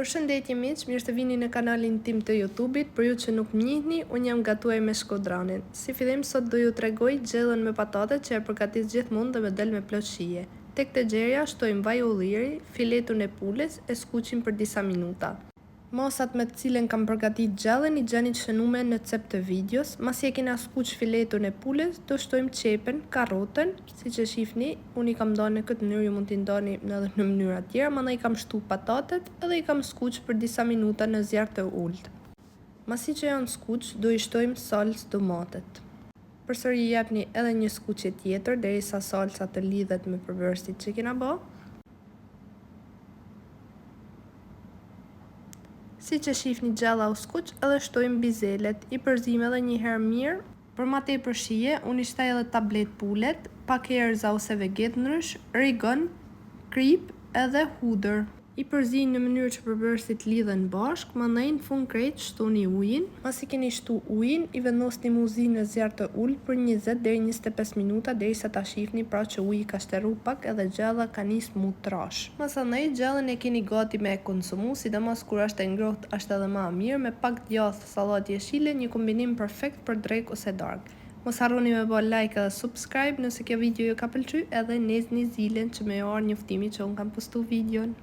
Përshëndetje miq, mirë se vini në kanalin tim të YouTube-it. Për ju që nuk më njihni, unë jam gatuaj me shkodranin. Si fillim sot do ju tregoj gjellën me patate që e përgatis gjithmonë dhe me del me plot shije. Tek të gjerja shtojmë vaj ulliri, filetun e pules e skuqim për disa minuta. Mosat me të cilën kam përgatit gjallën i gjeni të shënume në cep të videos. Masi e kena skuq filetun e pules, do shtojmë qepen, karotën, si që shifni, unë i kam ndonë në këtë mënyrë, ju mund t'i ndoni edhe në mënyra tjera, mana i kam shtu patatet edhe i kam skuq për disa minuta në zjarr të ullt. Masi që janë skuq, do i shtojmë salcë domatet. Përsëri jepni edhe një skuqje tjetër derisa salca të lidhet me përbërësit që kena bë. Si që shifni gjella u skuq edhe shtojmë bizelet, i përzim edhe një herë mirë. Për ma tepër shije, unë i shtaj edhe tablet pulet, pak erza ose veget ndrysh, rigon, krip edhe hudër. I përzim në mënyrë që përbërësit lidhen bashk, mandej në fund krejt shtoni ujin. Masi keni shtu ujin, i vendosni muzi në zjarr të ullt për 20 deri 25 minuta derisa ta shifni pra që uji ka shtërru pak edhe gjella ka nis mu trash. Masanej gjellën e keni gati me e konsumu, sidomos kur është e ngrohtë është edhe më mirë, me pak djath sallatë jeshile, një kombinim perfekt për drek ose darkë. Mos harroni me bë like edhe subscribe nëse kjo video ju ka pëlqyer, edhe nezni zilen që me orë njoftimi që unë kam postu videon.